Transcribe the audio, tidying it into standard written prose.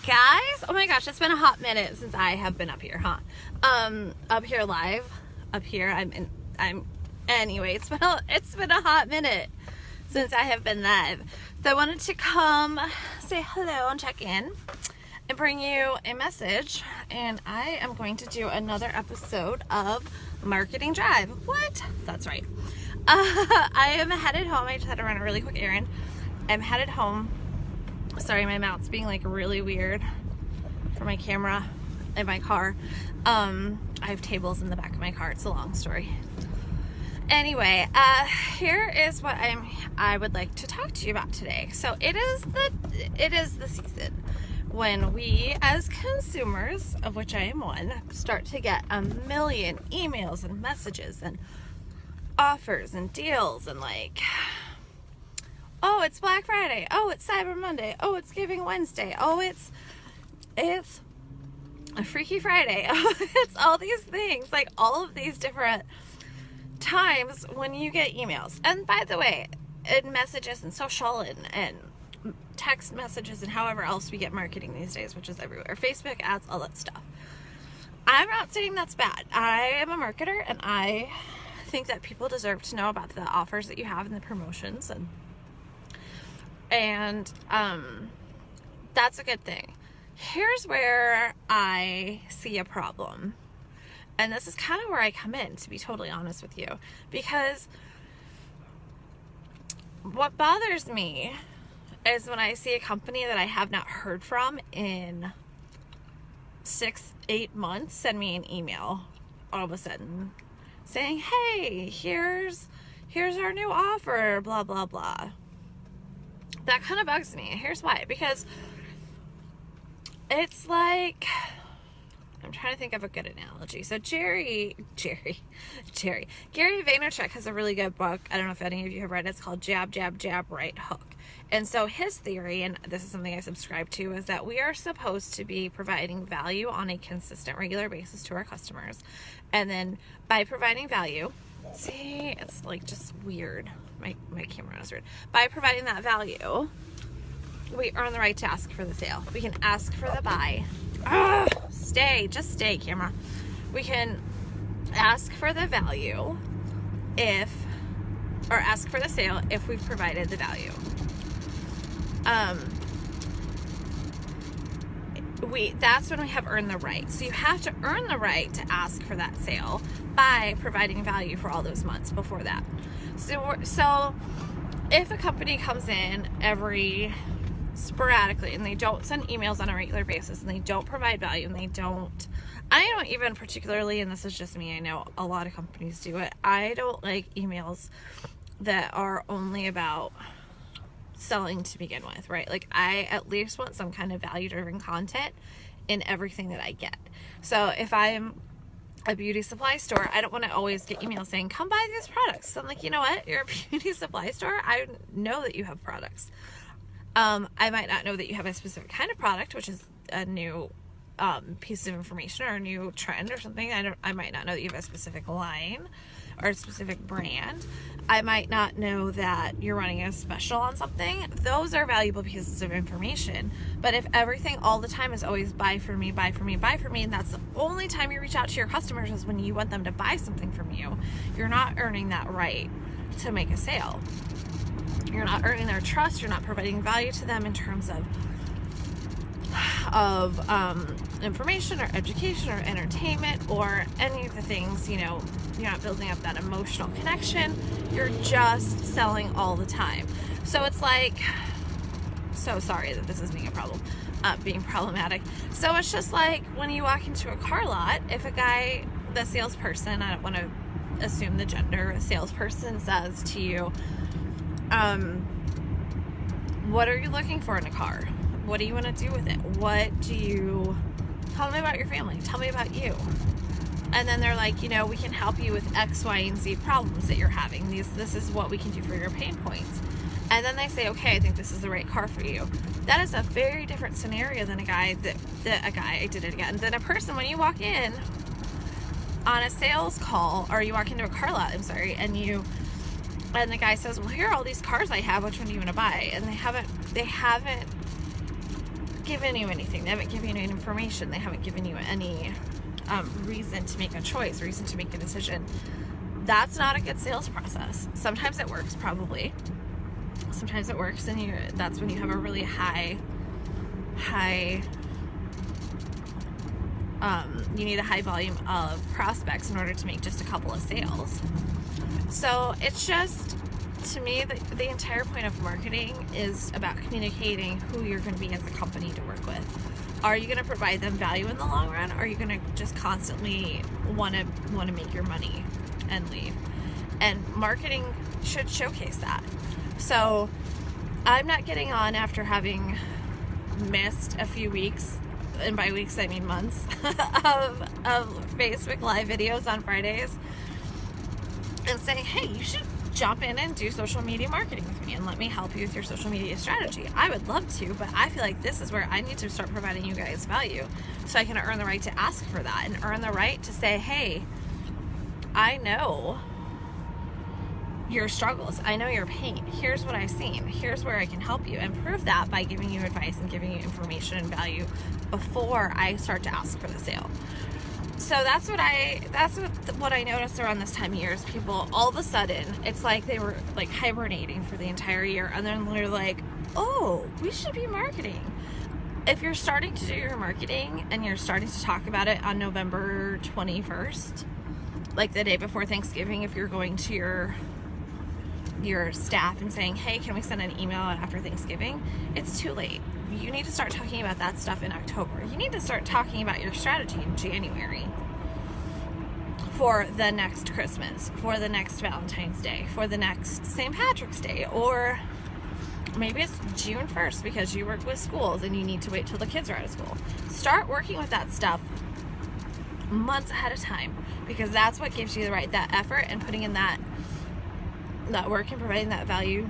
guys. Oh my gosh, it's been a hot minute since I have been up here, huh? Up here live. Up here, anyway, it's been a hot minute since I have been live. So I wanted to come say hello and check in and bring you a message. And I am going to do another episode of Marketing Drive. What? That's right. I am headed home. I just had to run a really quick errand. I'm headed home. Sorry, my mouth's being like really weird for my camera in my car. I have tables in the back of my car. It's a long story. Anyway, here is what I would like to talk to you about today. So it is the season when we as consumers, of which I am one, start to get a million emails and messages and offers and deals and like, oh, it's Black Friday. Oh, it's Cyber Monday. Oh, it's Giving Wednesday. Oh, it's a Freaky Friday. Oh, it's all these things, like all of these different times when you get emails. And by the way, in messages and social and text messages and however else we get marketing these days, which is everywhere, Facebook ads, all that stuff. I'm not saying that's bad. I am a marketer and I think that people deserve to know about the offers that you have and the promotions and that's a good thing. Here's where I see a problem. And this is kind of where I come in, to be totally honest with you. Because what bothers me is when I see a company that I have not heard from in 6-8 months send me an email all of a sudden saying, hey, here's our new offer, blah, blah, blah. That kind of bugs me. Here's why. Because it's like, I'm trying to think of a good analogy. So Gary Vaynerchuk has a really good book. I don't know if any of you have read it. It's called Jab, Jab, Jab, Right Hook. And so his theory, and this is something I subscribe to, is that we are supposed to be providing value on a consistent, regular basis to our customers. And then by providing value, see, it's like just weird. My camera is weird. By providing that value, we earn the right to ask for the sale. We can ask for the buy. Just stay, camera. We can ask for the value or ask for the sale if we've provided the value. That's when we have earned the right. So you have to earn the right to ask for that sale by providing value for all those months before that. So if a company comes in sporadically and they don't send emails on a regular basis and they don't provide value and I don't even particularly, and this is just me, I know a lot of companies do it, I don't like emails that are only about selling to begin with, right? Like I at least want some kind of value-driven content in everything that I get. So if I'm a beauty supply store, I don't want to always get emails saying, come buy these products. So I'm like, you know what? You're a beauty supply store. I know that you have products. I might not know that you have a specific kind of product, which is a new piece of information or a new trend or something. I might not know that you have a specific line or a specific brand. I might not know that you're running a special on something. Those are valuable pieces of information. But if everything all the time is always buy for me, buy for me, buy for me, and that's the only time you reach out to your customers is when you want them to buy something from you, you're not earning that right to make a sale. You're not earning their trust. You're not providing value to them in terms of information or education or entertainment or any of the things, you're not building up that emotional connection. You're just selling all the time. So it's like, so sorry that this is being problematic. So it's just like when you walk into a car lot, if the salesperson, I don't want to assume the gender, a salesperson says to you, what are you looking for in a car? What do you want to do with it? Tell me about your family. Tell me about you. And then they're like, we can help you with X, Y, and Z problems that you're having. This is what we can do for your pain points. And then they say, okay, I think this is the right car for you. That is a very different scenario than than a person when you walk in on a sales call, or you walk into a car lot, and the guy says, well, here are all these cars I have, which one do you want to buy? And they haven't given you anything. They haven't given you any information. They haven't given you any reason to make a choice, reason to make a decision. That's not a good sales process. Sometimes it works, probably. Sometimes it works, and that's when you have a really high you need a high volume of prospects in order to make just a couple of sales. So it's just, to me, the entire point of marketing is about communicating who you're going to be as a company to work with. Are you going to provide them value in the long run, or are you going to just constantly want to make your money and leave? And marketing should showcase that. So I'm not getting on after having missed a few weeks, and by weeks I mean months, of Facebook Live videos on Fridays and saying, hey, you should jump in and do social media marketing with me and let me help you with your social media strategy. I would love to, but I feel like this is where I need to start providing you guys value so I can earn the right to ask for that and earn the right to say, hey, I know your struggles. I know your pain. Here's what I've seen. Here's where I can help you, and prove that by giving you advice and giving you information and value before I start to ask for the sale. So that's what I noticed around this time of year is people, all of a sudden, it's like they were like hibernating for the entire year, and then they're like, oh, we should be marketing. If you're starting to do your marketing and you're starting to talk about it on November 21st, like the day before Thanksgiving, if you're going to your staff and saying, hey, can we send an email after Thanksgiving? It's too late. You need to start talking about that stuff in October. You need to start talking about your strategy in January for the next Christmas, for the next Valentine's Day, for the next St. Patrick's Day, or maybe it's June 1st because you work with schools and you need to wait till the kids are out of school. Start working with that stuff months ahead of time, because that's what gives you that effort and putting in that work and providing that value